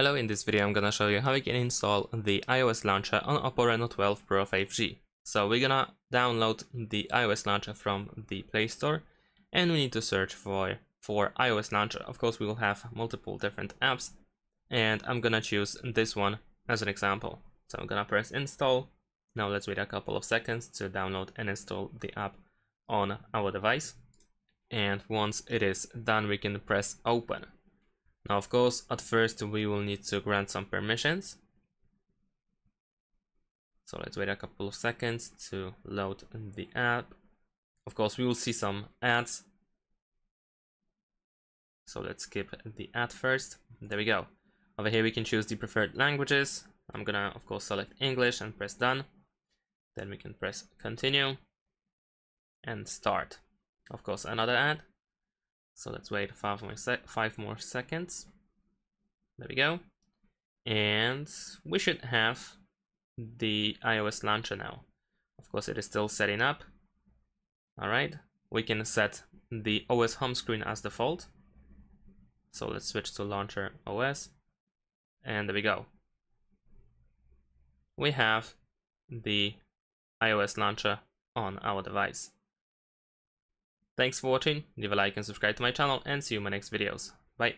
Hello, in this video I'm gonna show you how you can install the iOS launcher on OPPO Reno 12 Pro 5G. So we're gonna download the iOS launcher from the Play Store and we need to search for iOS launcher. Of course we will have multiple different apps and I'm gonna choose this one as an example. So I'm gonna press install. Now let's wait a couple of seconds to download and install the app on our device. And once it is done we can press open. Now, of course, at first we will need to grant some permissions. So let's wait a couple of seconds to load the app. Of course, we will see some ads. So let's skip the ad first. There we go. Over here we can choose the preferred languages. I'm gonna, of course, select English and press done. Then we can press continue and start. Of course, another ad. So let's wait 5 more seconds. There we go. And we should have the iOS launcher now. Of course, it is still setting up. All right, we can set the OS home screen as default. So let's switch to launcher OS. And there we go. We have the iOS launcher on our device. Thanks for watching, leave a like and subscribe to my channel and see you in my next videos. Bye.